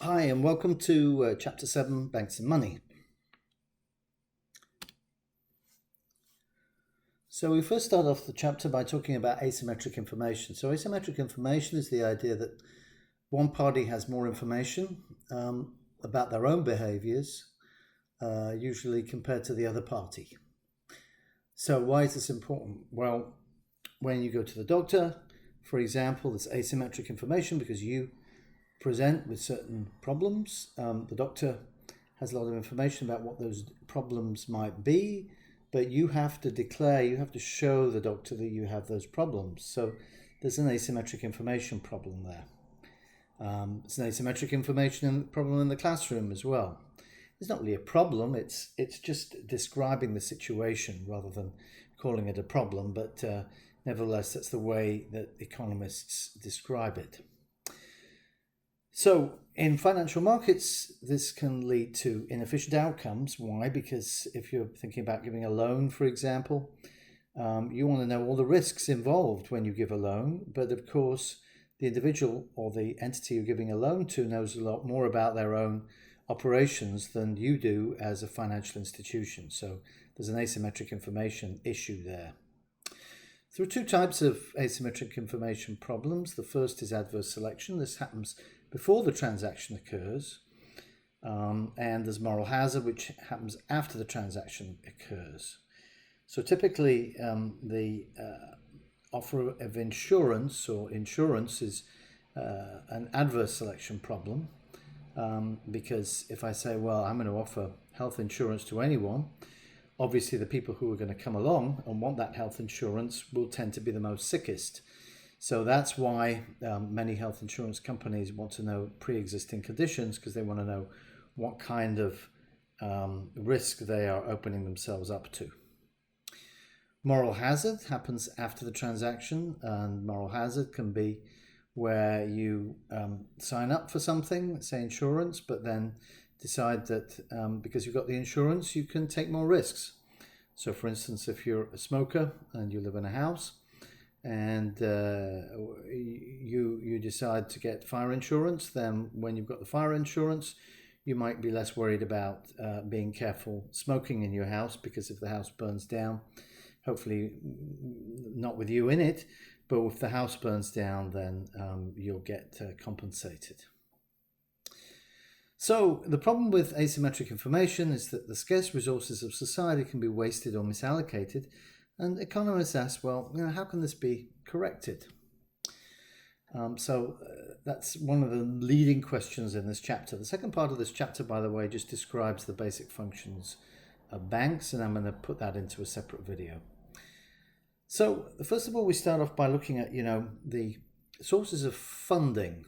Hi, and welcome to Chapter 7, Banks and Money. So we first start off the chapter by talking about asymmetric information. So asymmetric information is the idea that one party has more information about their own behaviors, usually compared to the other party. So why is this important? Well, when you go to the doctor, for example, there's asymmetric information because you present with certain problems. The doctor has a lot of information about what those problems might be, but you have to show the doctor that you have those problems. So there's an asymmetric information problem there. It's an asymmetric information problem in the classroom as well. It's not really a problem, it's just describing the situation rather than calling it a problem, but nevertheless, that's the way that economists describe it. So in financial markets, this can lead to inefficient outcomes. Why? Because if you're thinking about giving a loan, for example, you want to know all the risks involved when you give a loan. But of course, the individual or the entity you're giving a loan to knows a lot more about their own operations than you do as a financial institution. So there's an asymmetric information issue there. There are two types of asymmetric information problems. The first is adverse selection. This happens before the transaction occurs. And there's moral hazard, which happens after the transaction occurs. So typically, the offer of insurance is an adverse selection problem. Because if I say, well, I'm going to offer health insurance to anyone, obviously the people who are going to come along and want that health insurance will tend to be the most sickest. So that's why many health insurance companies want to know pre-existing conditions, because they want to know what kind of risk they are opening themselves up to. Moral hazard happens after the transaction, and moral hazard can be where you sign up for something, say insurance, but then decide that because you've got the insurance, you can take more risks. So for instance, if you're a smoker and you live in a house and you decide to get fire insurance, then when you've got the fire insurance, you might be less worried about being careful smoking in your house, because if the house burns down, hopefully not with you in it, but if the house burns down, then you'll get compensated. So the problem with asymmetric information is that the scarce resources of society can be wasted or misallocated, and economists ask, well, how can this be corrected? That's one of the leading questions in this chapter. The second part of this chapter, by the way, just describes the basic functions of banks, and I'm going to put that into a separate video. So first of all, we start off by looking at, the sources of funding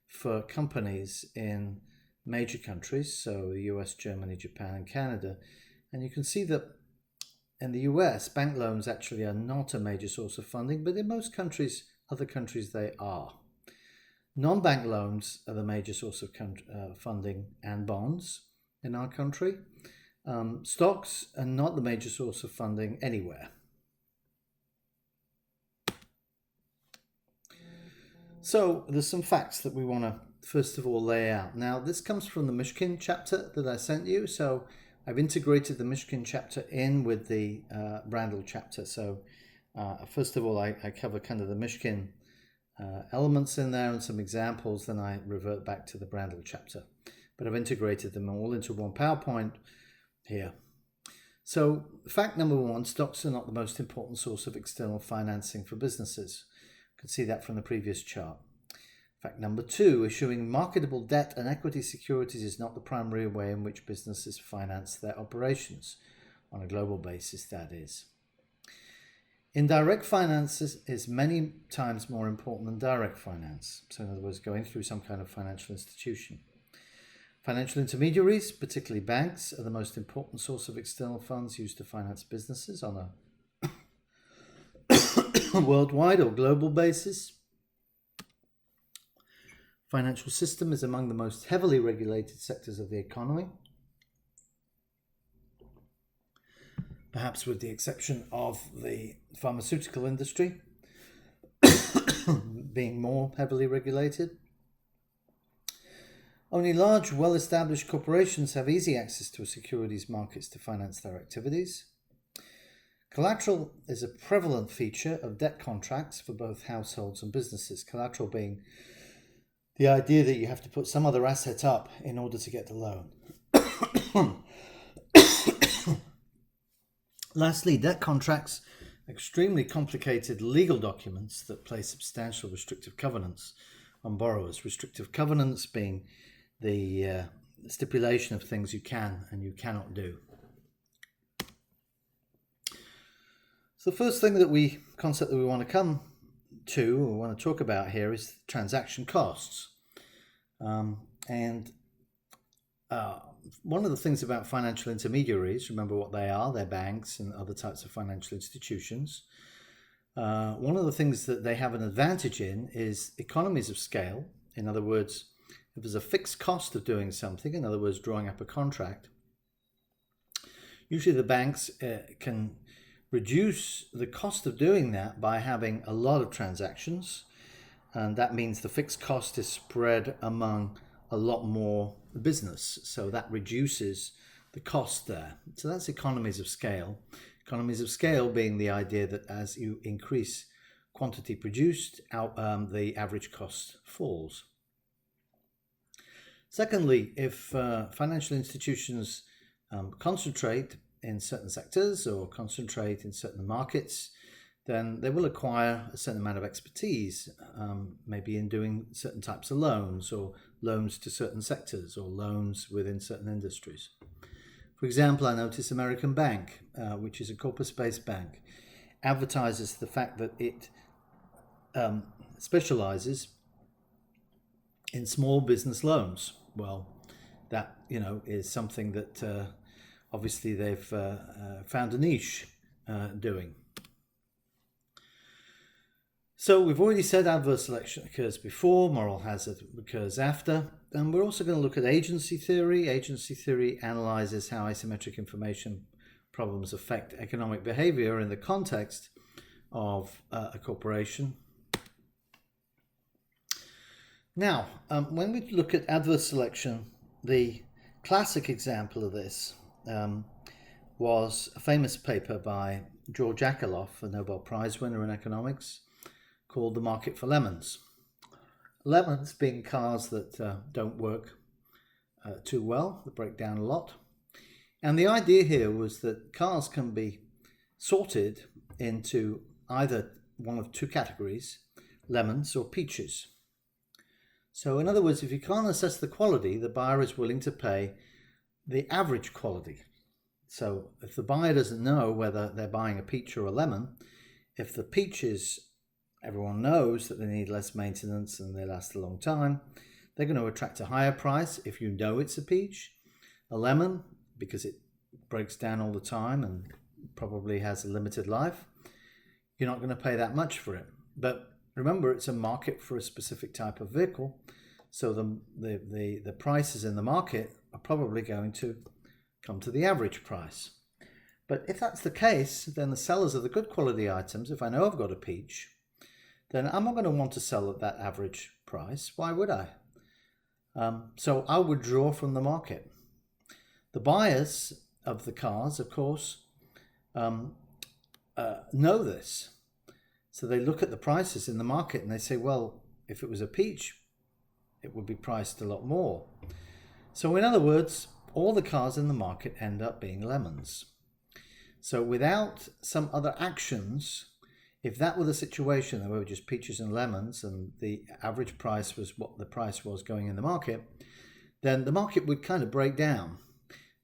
for companies in major countries, so the US, Germany, Japan, and Canada. And you can see that in the US, bank loans actually are not a major source of funding, but in most countries, other countries, they are. Non-bank loans are the major source of funding, and bonds in our country. Stocks are not the major source of funding anywhere. So there's some facts that we want to first of all lay out. Now this comes from the Mishkin chapter that I sent you. So I've integrated the Mishkin chapter in with the Brandl chapter. So first of all, I cover kind of the Mishkin elements in there and some examples, then I revert back to the Brandl chapter. But I've integrated them all into one PowerPoint here. So fact number one, stocks are not the most important source of external financing for businesses. You can see that from the previous chart. Fact number two, issuing marketable debt and equity securities is not the primary way in which businesses finance their operations, on a global basis, that is. Indirect finance is many times more important than direct finance. So in other words, going through some kind of financial institution. Financial intermediaries, particularly banks, are the most important source of external funds used to finance businesses on a worldwide or global basis. Financial system is among the most heavily regulated sectors of the economy, perhaps with the exception of the pharmaceutical industry being more heavily regulated. Only large, well-established corporations have easy access to securities markets to finance their activities. Collateral is a prevalent feature of debt contracts for both households and businesses. Collateral being the idea that you have to put some other asset up in order to get the loan. Lastly, debt contracts are extremely complicated legal documents that place substantial restrictive covenants on borrowers. Restrictive covenants being the stipulation of things you can and you cannot do. So the first concept that we want to come to or want to talk about here is transaction costs. One of the things about financial intermediaries, remember what they are, they're banks and other types of financial institutions. One of the things that they have an advantage in is economies of scale. In other words, if there's a fixed cost of doing something, in other words, drawing up a contract, usually the banks can reduce the cost of doing that by having a lot of transactions, and that means the fixed cost is spread among a lot more business, so that reduces the cost there. So that's economies of scale. Economies of scale being the idea that as you increase quantity produced, the average cost falls. Secondly, if financial institutions concentrate in certain sectors or concentrate in certain markets, then they will acquire a certain amount of expertise, maybe in doing certain types of loans or loans to certain sectors or loans within certain industries. For example, I notice American Bank, which is a corpus-based bank, advertises the fact that it specializes in small business loans. Well, that is something that obviously they've found a niche doing. So we've already said adverse selection occurs before, moral hazard occurs after, and we're also going to look at agency theory. Agency theory analyzes how asymmetric information problems affect economic behavior in the context of a corporation. Now, when we look at adverse selection, the classic example of this was a famous paper by George Akerlof, a Nobel Prize winner in economics, called The Market for Lemons. Lemons being cars that don't work too well, that break down a lot. And the idea here was that cars can be sorted into either one of two categories, lemons or peaches. So in other words, if you can't assess the quality, the buyer is willing to pay the average quality. So if the buyer doesn't know whether they're buying a peach or a lemon, if the peaches, everyone knows that they need less maintenance and they last a long time, they're going to attract a higher price if you know it's a peach. A lemon, because it breaks down all the time and probably has a limited life, you're not going to pay that much for it. But remember, it's a market for a specific type of vehicle, so the prices in the market are probably going to come to the average price. But if that's the case, then the sellers of the good quality items, if I know I've got a peach, then I'm not going to want to sell at that average price. Why would I? So I'll withdraw from the market. The buyers of the cars, of course, know this. So they look at the prices in the market and they say, well, if it was a peach, it would be priced a lot more. So in other words, all the cars in the market end up being lemons. So without some other actions, if that were the situation, there were just peaches and lemons and the average price was what the price was going in the market, then the market would kind of break down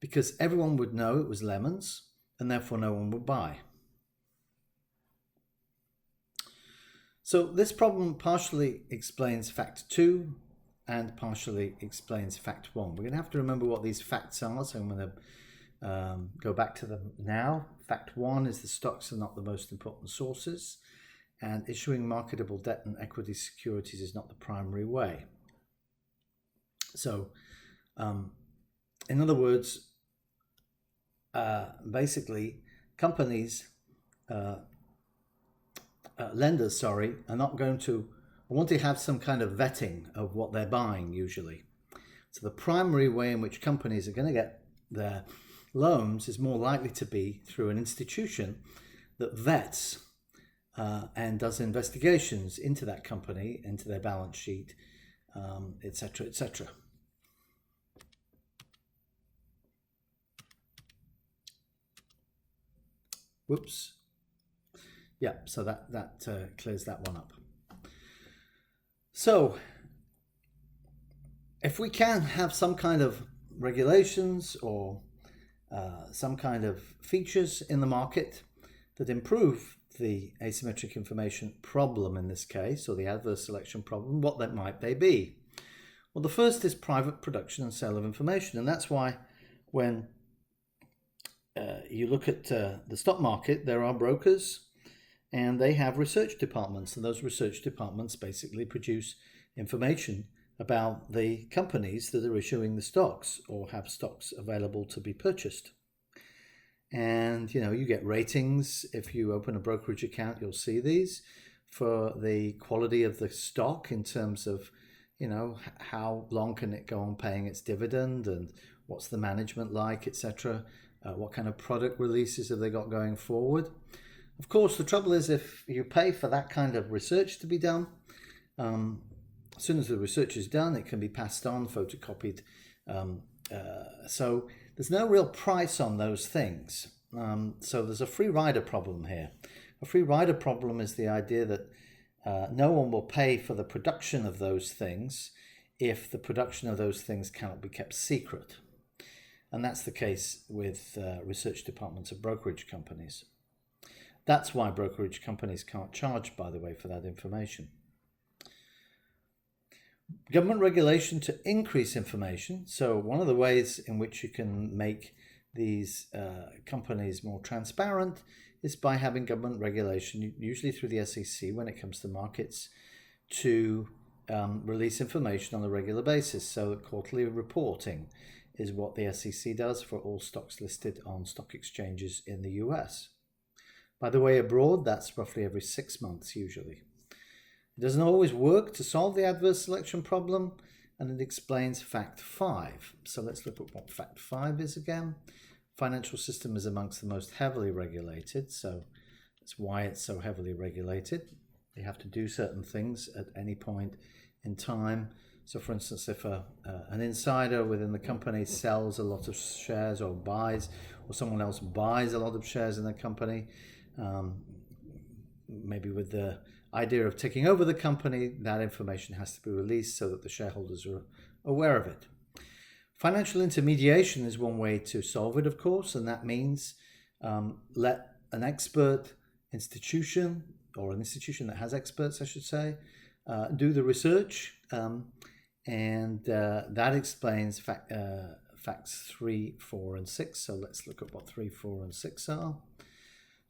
because everyone would know it was lemons and therefore no one would buy. So this problem partially explains fact 2 and partially explains fact 1. We're going to have to remember what these facts are, so I'm going to go back to them now. Fact 1 is the stocks are not the most important sources, and issuing marketable debt and equity securities is not the primary way. So, in other words, basically, companies, lenders, are not going to want to have some kind of vetting of what they're buying usually. So the primary way in which companies are going to get their loans is more likely to be through an institution that vets and does investigations into that company, into their balance sheet, etc., etc. Whoops. Yeah, so that clears that one up. So if we can have some kind of regulations or some kind of features in the market that improve the asymmetric information problem in this case, or the adverse selection problem, what that might they be? Well, the first is private production and sale of information, and that's why when you look at the stock market, there are brokers and they have research departments, and those research departments basically produce information about the companies that are issuing the stocks or have stocks available to be purchased. And you get ratings. If you open a brokerage account, you'll see these for the quality of the stock in terms of how long can it go on paying its dividend, and what's the management like, etc. What kind of product releases have they got going forward? Of course, the trouble is if you pay for that kind of research to be done, as soon as the research is done, it can be passed on, photocopied. So there's no real price on those things. So there's a free rider problem here. A free rider problem is the idea that no one will pay for the production of those things if the production of those things cannot be kept secret. And that's the case with research departments of brokerage companies. That's why brokerage companies can't charge, by the way, for that information. Government regulation to increase information. So one of the ways in which you can make these companies more transparent is by having government regulation, usually through the SEC when it comes to markets, to release information on a regular basis. So quarterly reporting is what the SEC does for all stocks listed on stock exchanges in the US. By the way, abroad, that's roughly every 6 months usually. It doesn't always work to solve the adverse selection problem, and it explains fact 5. So let's look at what fact 5 is again. Financial system is amongst the most heavily regulated, so that's why it's so heavily regulated. They have to do certain things at any point in time. So for instance, if an insider within the company sells a lot of shares or buys, or someone else buys a lot of shares in the company, maybe with the idea of taking over the company, that information has to be released so that the shareholders are aware of it. Financial intermediation is one way to solve it, of course, and that means let an expert institution, or an institution that has experts, I should say, do the research, and that explains facts 3, 4, and 6. So let's look at what 3, 4, and 6 are.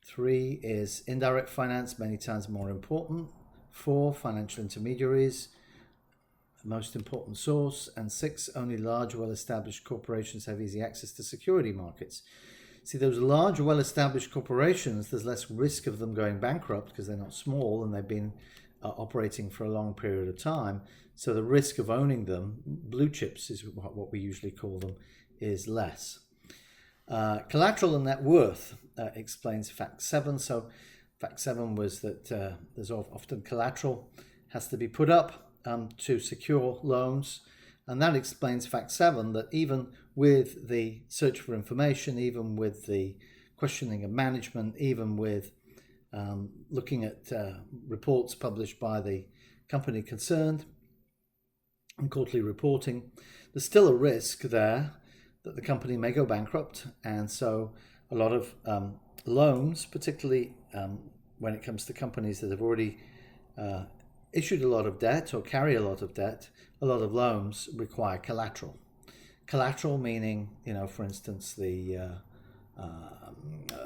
3 is indirect finance, many times more important. 4, financial intermediaries, most important source. And 6, only large, well-established corporations have easy access to security markets. See, those large, well-established corporations, there's less risk of them going bankrupt because they're not small and they've been operating for a long period of time. So the risk of owning them, blue chips is what we usually call them, is less. Collateral and net worth explains fact 7. So fact 7 was that there's often collateral has to be put up to secure loans, and that explains fact 7, that even with the search for information, even with the questioning of management, even with looking at reports published by the company concerned and quarterly reporting, there's still a risk there that the company may go bankrupt. And so a lot of loans, particularly when it comes to companies that have already issued a lot of debt or carry a lot of debt, a lot of loans require collateral. Collateral meaning, for instance, the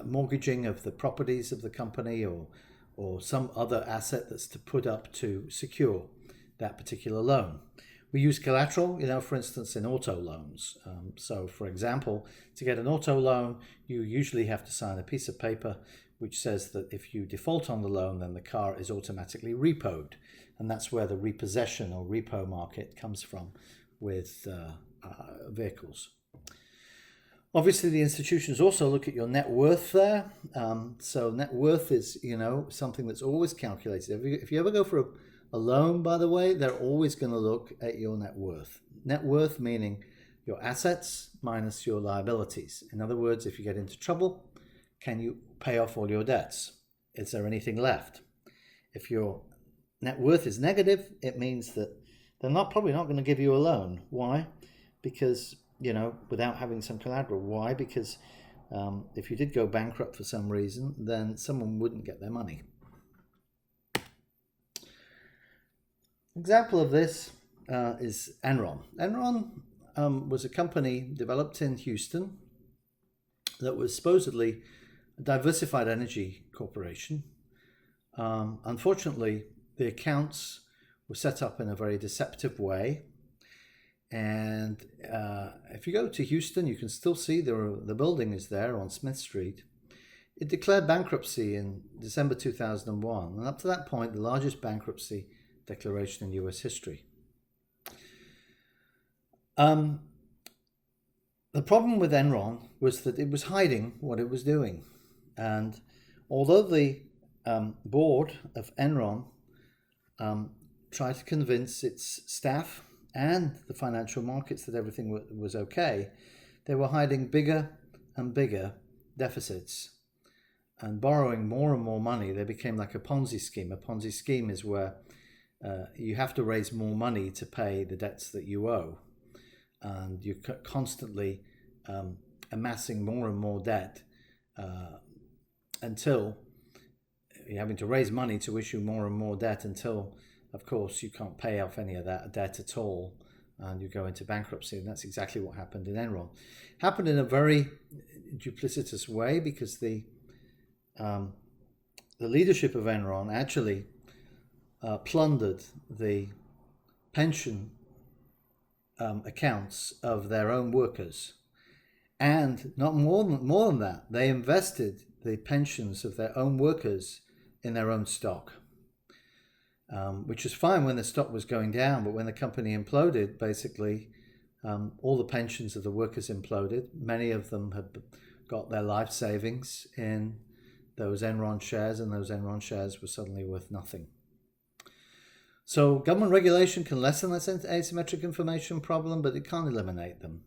mortgaging of the properties of the company, or some other asset that's to put up to secure that particular loan. We use collateral, for instance, in auto loans. So, for example, to get an auto loan, you usually have to sign a piece of paper which says that if you default on the loan, then the car is automatically repoed. And that's where the repossession or repo market comes from, with vehicles. Obviously, the institutions also look at your net worth there. So net worth is, something that's always calculated. If you ever go for a loan, by the way, they're always going to look at your net worth. Net worth meaning your assets minus your liabilities. In other words, if you get into trouble, can you pay off all your debts? Is there anything left? If your net worth is negative, it means that they're probably not going to give you a loan. Why? Because, without having some collateral. Why? Because if you did go bankrupt for some reason, then someone wouldn't get their money. Example of this is Enron. Enron was a company developed in Houston that was supposedly a diversified energy corporation. Unfortunately, the accounts were set up in a very deceptive way. And if you go to Houston, you can still see the building is there on Smith Street. It declared bankruptcy in December 2001, and up to that point, the largest bankruptcy declaration in US history. The problem with Enron was that it was hiding what it was doing. And although the board of Enron tried to convince its staff and the financial markets that everything was okay, they were hiding bigger and bigger deficits and borrowing more and more money. They became like a Ponzi scheme. A Ponzi scheme is where you have to raise more money to pay the debts that you owe. And you're constantly amassing more and more debt until you're having to raise money to issue more and more debt until, of course, you can't pay off any of that debt at all and you go into bankruptcy. And that's exactly what happened in Enron. Happened in a very duplicitous way because the leadership of Enron actually plundered the pension accounts of their own workers. And not more than that, they invested the pensions of their own workers in their own stock, which was fine when the stock was going down, but when the company imploded, basically, all the pensions of the workers imploded. Many of them had got their life savings in those Enron shares, and those Enron shares were suddenly worth nothing. So government regulation can lessen this asymmetric information problem, but it can't eliminate them.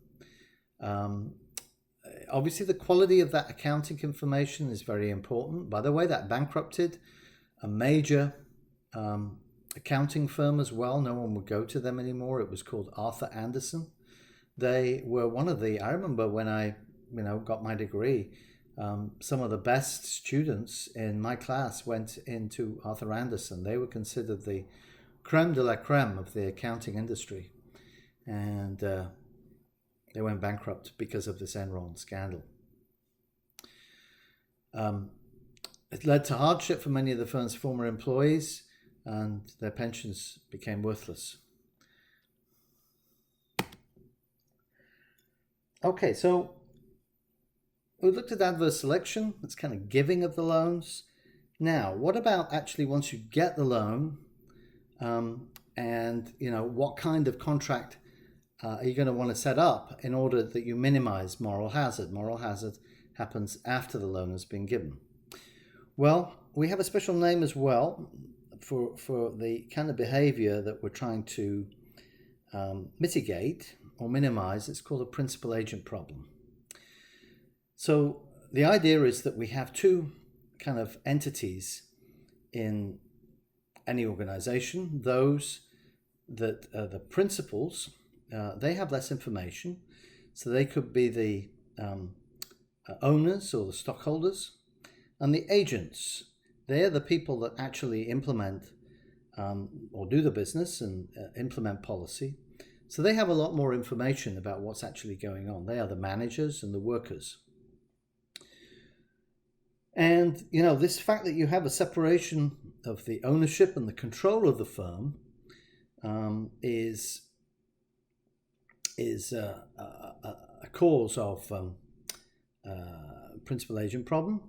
Obviously, the quality of that accounting information is very important. By the way, that bankrupted a major accounting firm as well. No one would go to them anymore. It was called Arthur Andersen. They were one of the, I remember when I got my degree, some of the best students in my class went into Arthur Andersen. They were considered the creme de la creme of the accounting industry. And they went bankrupt because of this Enron scandal. It led to hardship for many of the firm's former employees, and their pensions became worthless. Okay, so we looked at adverse selection. It's kind of giving of the loans. Now, what about actually once you get the loan, and what kind of contract are you going to want to set up in order that you minimize moral hazard? Moral hazard happens after the loan has been given. Well, we have a special name as well for the kind of behavior that we're trying to mitigate or minimize. It's called a principal agent problem. So the idea is that we have two kind of entities in any organization. Those that are the principals, they have less information, so they could be the owners or the stockholders, and the agents. They're the people that actually implement or do the business and implement policy. So they have a lot more information about what's actually going on. They are the managers and the workers. And, this fact that you have a separation of the ownership and the control of the firm is a cause of principal agent problem,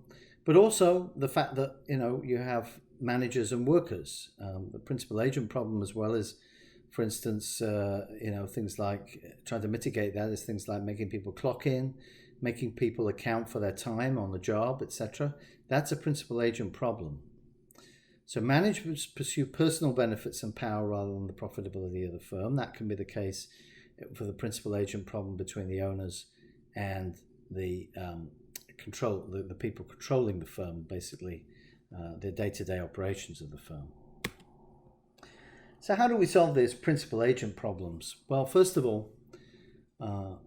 but also the fact that you have managers and workers. The principal agent problem as well is For instance, things like trying to mitigate that is things like making people clock in, making people account for their time on the job, etc. That's a principal agent problem. So managers pursue personal benefits and power rather than the profitability of the firm. That can be the case for the principal agent problem between the owners and the the people controlling the firm, basically the day-to-day operations of the firm. So how do we solve these principal agent problems? Well, first of all,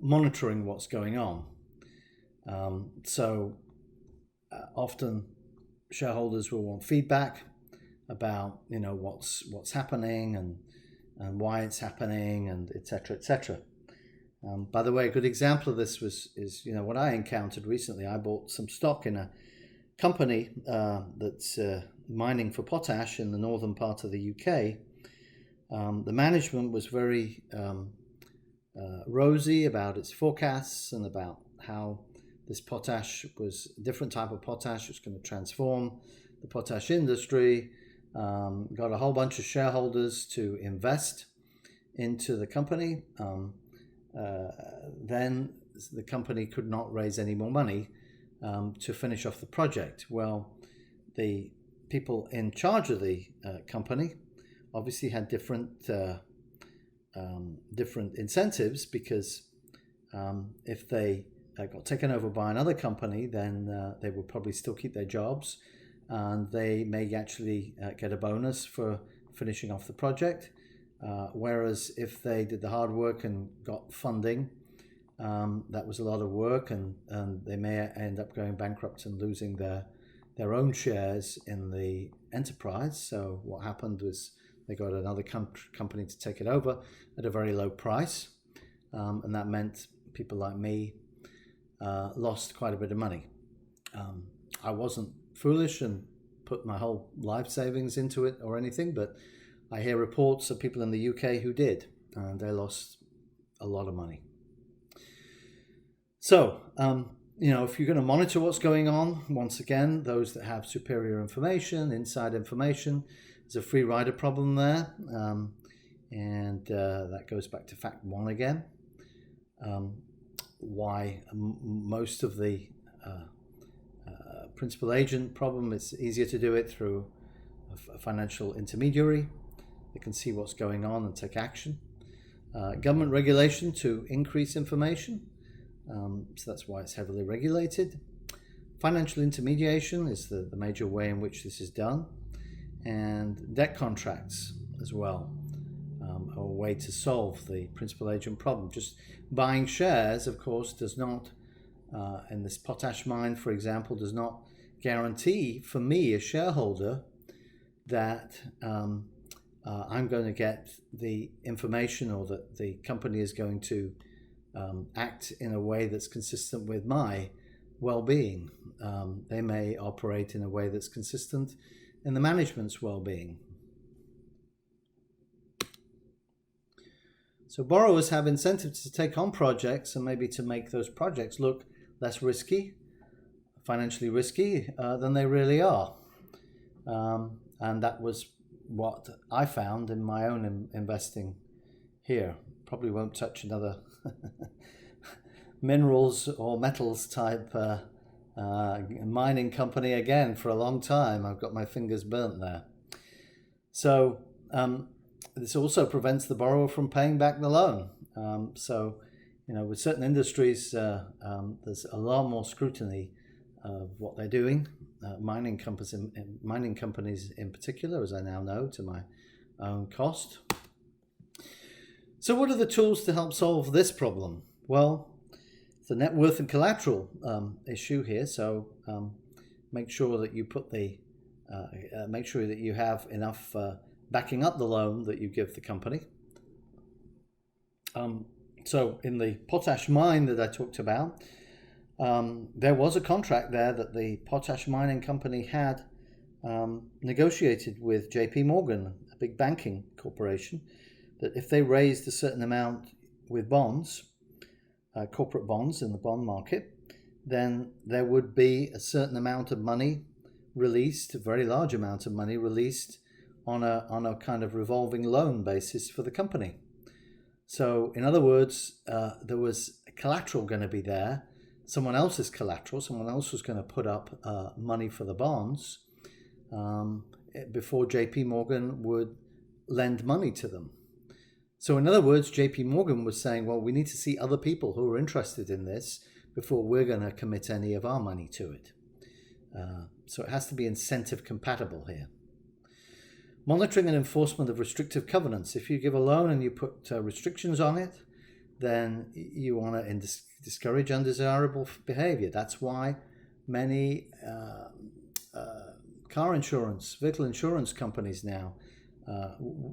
monitoring what's going on. Often shareholders will want feedback about what's happening and why it's happening, and etc. By the way, a good example of this is what I encountered recently. I bought some stock in a company that's mining for potash in the northern part of the UK. The management was very rosy about its forecasts and about how this potash was a different type of potash. It's going to transform the potash industry. Got a whole bunch of shareholders to invest into the company. Then the company could not raise any more money to finish off the project. Well, the people in charge of the company obviously had different incentives, because if they got taken over by another company, then they would probably still keep their jobs, and they may actually get a bonus for finishing off the project. Whereas if they did the hard work and got funding, that was a lot of work, and they may end up going bankrupt and losing their own shares in the enterprise. So what happened was they got another company to take it over at a very low price, and that meant people like me lost quite a bit of money. I wasn't foolish and put my whole life savings into it or anything, but I hear reports of people in the UK who did, and they lost a lot of money. So, if you're going to monitor what's going on, once again, those that have superior information, inside information, there's a free rider problem there, and that goes back to fact one again. Why most of the principal agent problem, it's easier to do it through a financial intermediary. They can see what's going on and take action. Government regulation to increase information, so that's why it's heavily regulated. Financial intermediation is the major way in which this is done, and debt contracts as well are a way to solve the principal agent problem. Just buying shares, of course, does not, in this potash mine, for example, does not guarantee for me, a shareholder, that I'm going to get the information, or that the company is going to act in a way that's consistent with my well-being. They may operate in a way that's consistent in the management's well-being. So borrowers have incentives to take on projects, and maybe to make those projects look less risky, financially risky, than they really are. And that was what I found in my own investing here. Probably won't touch another minerals or metals type mining company again for a long time. I've got my fingers burnt there. So this also prevents the borrower from paying back the loan. With certain industries, there's a lot more scrutiny of what they're doing. Mining companies in particular, as I now know to my own cost. So what are the tools to help solve this problem? Well, it's the net worth and collateral issue here. So make sure that you put make sure that you have enough backing up the loan that you give the company. So in the potash mine that I talked about, there was a contract there that the potash mining company had negotiated with JP Morgan, a big banking corporation, that if they raised a certain amount with bonds, corporate bonds in the bond market, then there would be a certain amount of money released, a very large amount of money released on a kind of revolving loan basis for the company. So in other words, there was collateral going to be there, someone else's collateral, someone else was going to put up money for the bonds before JP Morgan would lend money to them. So in other words, JP Morgan was saying, well, we need to see other people who are interested in this before we're going to commit any of our money to it. So it has to be incentive compatible here. Monitoring and enforcement of restrictive covenants. If you give a loan and you put restrictions on it, then you want to discourage undesirable behavior. That's why many car insurance, vehicle insurance companies now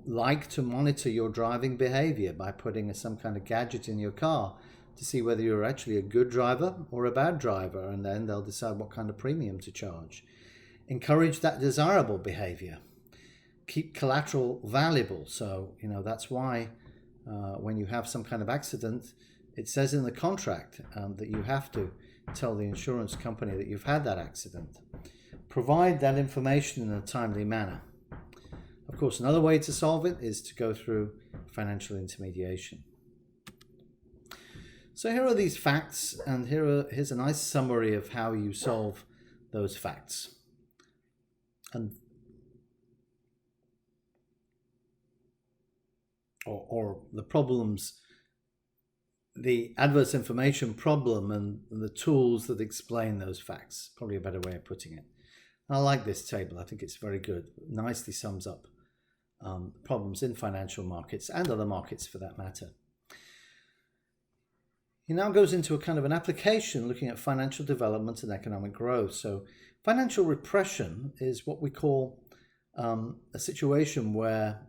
like to monitor your driving behavior by putting some kind of gadget in your car to see whether you're actually a good driver or a bad driver, and then they'll decide what kind of premium to charge. Encourage that desirable behavior. Keep collateral valuable. So, that's why when you have some kind of accident, it says in the contract that you have to tell the insurance company that you've had that accident. Provide that information in a timely manner. Of course, another way to solve it is to go through financial intermediation. So here are these facts, and here's a nice summary of how you solve those facts. Or the problems, the adverse information problem and the tools that explain those facts. Probably a better way of putting it. I like this table. I think it's very good. It nicely sums up problems in financial markets and other markets for that matter. He now goes into a kind of an application looking at financial development and economic growth. So financial repression is what we call a situation where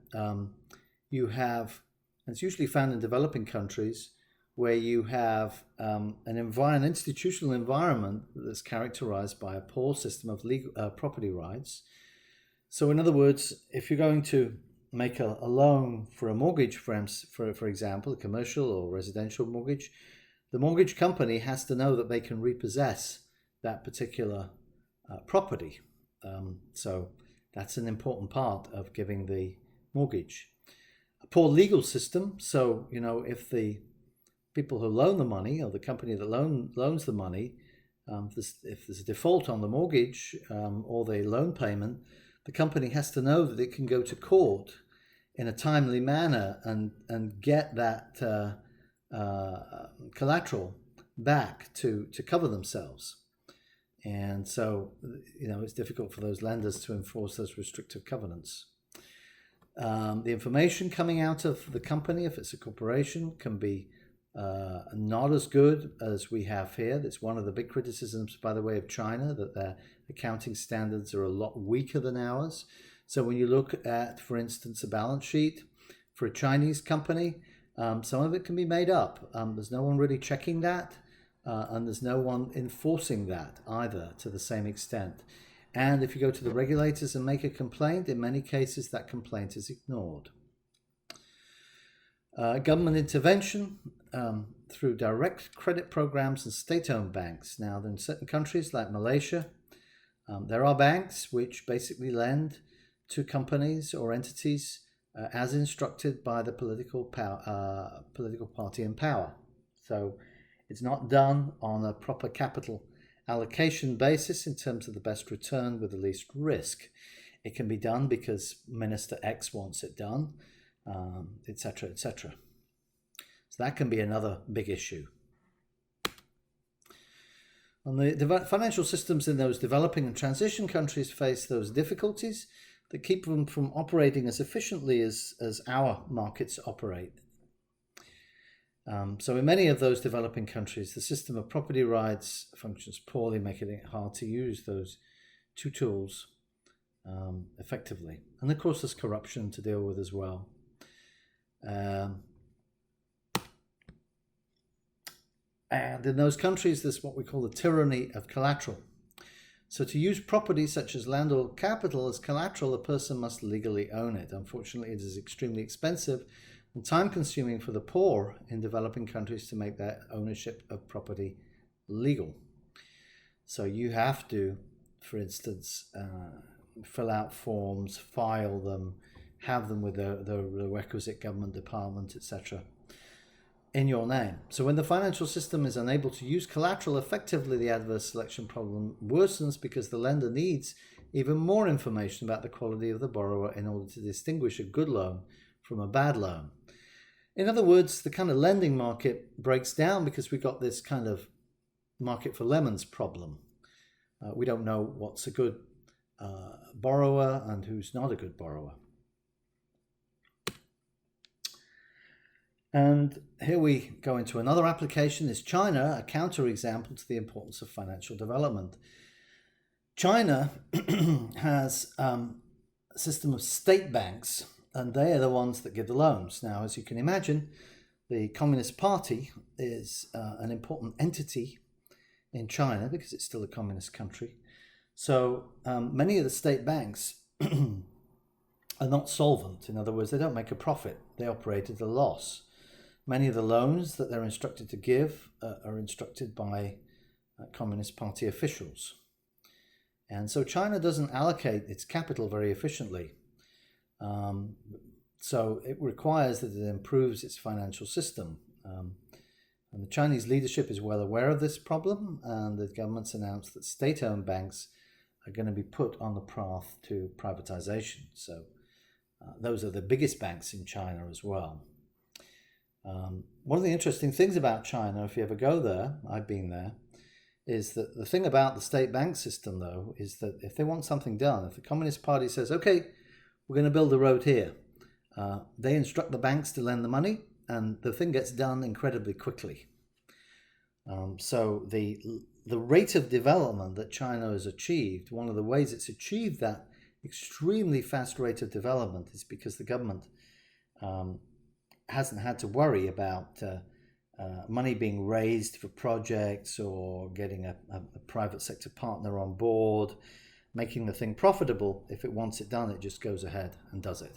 you have, it's usually found in developing countries, where you have an institutional environment that's characterized by a poor system of legal property rights. So in other words, if you're going to make a loan for a mortgage, for example, a commercial or residential mortgage, the mortgage company has to know that they can repossess that particular property. So that's an important part of giving the mortgage. A poor legal system. So, if the people who loan the money, or the company that loans the money, if there's a default on the mortgage or the loan payment, the company has to know that it can go to court in a timely manner and get that collateral back to cover themselves. And so, it's difficult for those lenders to enforce those restrictive covenants. The information coming out of the company, if it's a corporation, can be not as good as we have here. That's one of the big criticisms, by the way, of China, that their accounting standards are a lot weaker than ours. So when you look at, for instance, a balance sheet for a Chinese company, some of it can be made up. There's no one really checking that, and there's no one enforcing that either to the same extent. And if you go to the regulators and make a complaint, in many cases that complaint is ignored. Government intervention through direct credit programs and state-owned banks. Now, in certain countries like Malaysia, there are banks which basically lend to companies or entities as instructed by the political party in power. So it's not done on a proper capital allocation basis in terms of the best return with the least risk. It can be done because Minister X wants it done, etc., etc. So that can be another big issue. And the financial systems in those developing and transition countries face those difficulties that keep them from operating as efficiently as our markets operate. So in many of those developing countries, the system of property rights functions poorly, making it hard to use those two tools effectively. And of course, there's corruption to deal with as well. And in those countries, there's what we call the tyranny of collateral. So to use property such as land or capital as collateral, a person must legally own it. Unfortunately, it is extremely expensive and time-consuming for the poor in developing countries to make their ownership of property legal. So you have to, for instance, fill out forms, file them, have them with the requisite government department, etc., in your name. So when the financial system is unable to use collateral effectively, the adverse selection problem worsens because the lender needs even more information about the quality of the borrower in order to distinguish a good loan from a bad loan. In other words, the kind of lending market breaks down because we've got this kind of market for lemons problem. We don't know what's a good borrower and who's not a good borrower. And here we go into another application. Is China a counterexample to the importance of financial development? China has a system of state banks, and they are the ones that give the loans. Now, as you can imagine, the Communist Party is an important entity in China because it's still a communist country. So many of the state banks are not solvent. In other words, they don't make a profit. They operate at a loss. Many of the loans that they're instructed to give are instructed by Communist Party officials. And so China doesn't allocate its capital very efficiently. So it requires that it improves its financial system. And the Chinese leadership is well aware of this problem, and the government's announced that state-owned banks are going to be put on the path to privatization. So those are the biggest banks in China as well. One of the interesting things about China, if you ever go there, I've been there, is that the thing about the state bank system, though, is that if they want something done, if the Communist Party says, okay, we're going to build a road here, they instruct the banks to lend the money, and the thing gets done incredibly quickly. So the rate of development that China has achieved, one of the ways it's achieved that extremely fast rate of development is because the government hasn't had to worry about money being raised for projects or getting a private sector partner on board, making the thing profitable. If it wants it done, it just goes ahead and does it.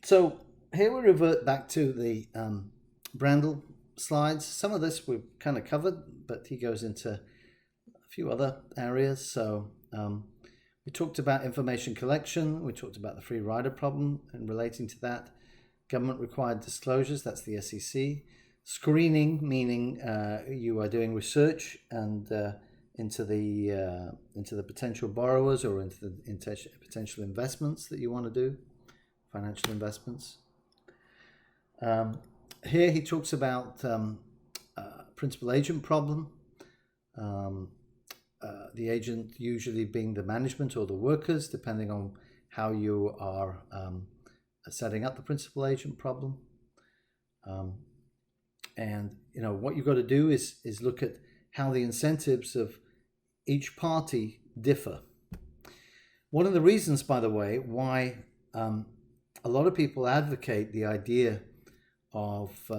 So here we revert back to the Brandl slides. Some of this we've kind of covered, but he goes into a few other areas. So we talked about information collection. We talked about the free rider problem and relating to that. Government required disclosures, that's the SEC. Screening, meaning you are doing research and into the potential borrowers or into the potential investments that you want to do, financial investments. Here he talks about principal agent problem. The agent usually being the management or the workers, depending on how you are setting up the principal agent problem. And what you've got to do is look at how the incentives of each party differ. One of the reasons, by the way, why a lot of people advocate the idea of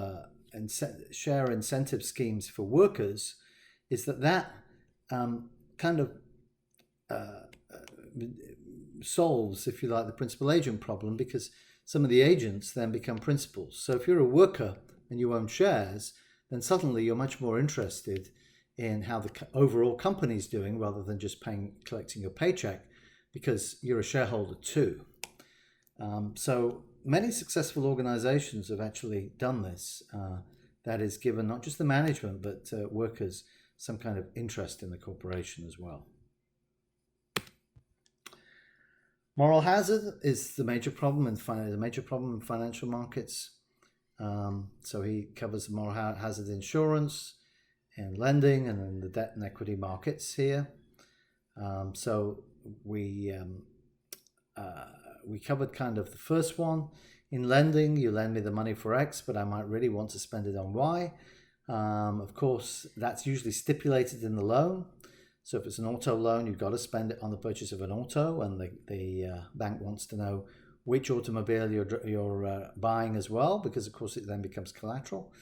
share incentive schemes for workers is that kind of solves, if you like, the principal agent problem, because some of the agents then become principals. So if you're a worker and you own shares, then suddenly you're much more interested in how the overall company is doing rather than just collecting your paycheck, because you're a shareholder too. So many successful organizations have actually done this. That is given not just the management, but workers some kind of interest in the corporation as well. Moral hazard is the major problem in financial markets. So he covers the moral hazard insurance and lending and then the debt and equity markets here. So we covered kind of the first one. In lending, you lend me the money for X, but I might really want to spend it on Y. Of course, that's usually stipulated in the loan. So if it's an auto loan, you've got to spend it on the purchase of an auto, and the bank wants to know which automobile you're buying as well, because of course it then becomes collateral.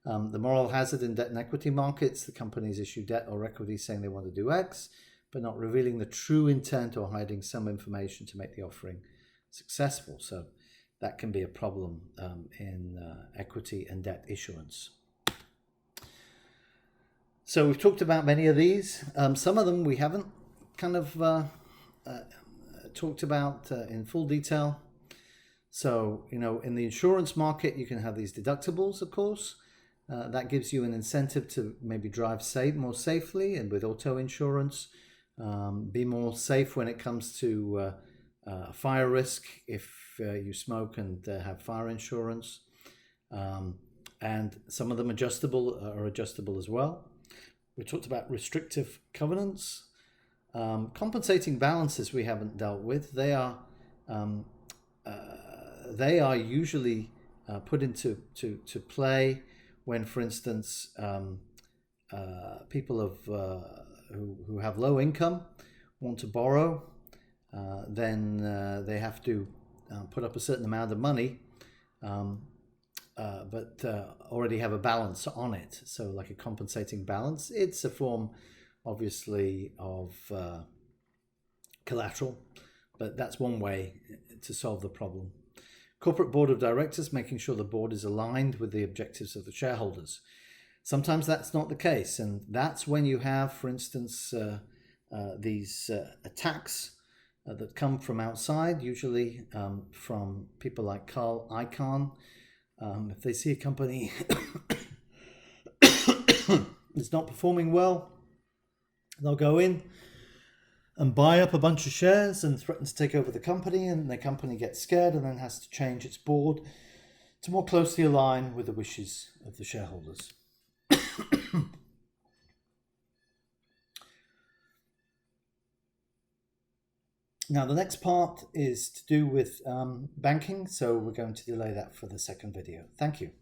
The moral hazard in debt and equity markets, the companies issue debt or equity saying they want to do X, but not revealing the true intent or hiding some information to make the offering successful. So that can be a problem in equity and debt issuance. So we've talked about many of these. Some of them we haven't kind of talked about in full detail. So, you know, in the insurance market, you can have these deductibles, of course. That gives you an incentive to maybe drive more safely, and with auto insurance, be more safe when it comes to fire risk if you smoke and have fire insurance. And some of them are adjustable as well. We talked about restrictive covenants. Compensating balances we haven't dealt with. They are usually put into play when, for instance, people who have low income want to borrow. Then they have to put up a certain amount of money, but already have a balance on it. So like a compensating balance. It's a form, obviously, of collateral, but that's one way to solve the problem. Corporate board of directors, making sure the board is aligned with the objectives of the shareholders. Sometimes that's not the case, and that's when you have, for instance, these attacks that come from outside, usually from people like Carl Icahn. If they see a company is not performing well, they'll go in and buy up a bunch of shares and threaten to take over the company, and the company gets scared and then has to change its board to more closely align with the wishes of the shareholders. Now, the next part is to do with banking, so we're going to delay that for the second video. Thank you.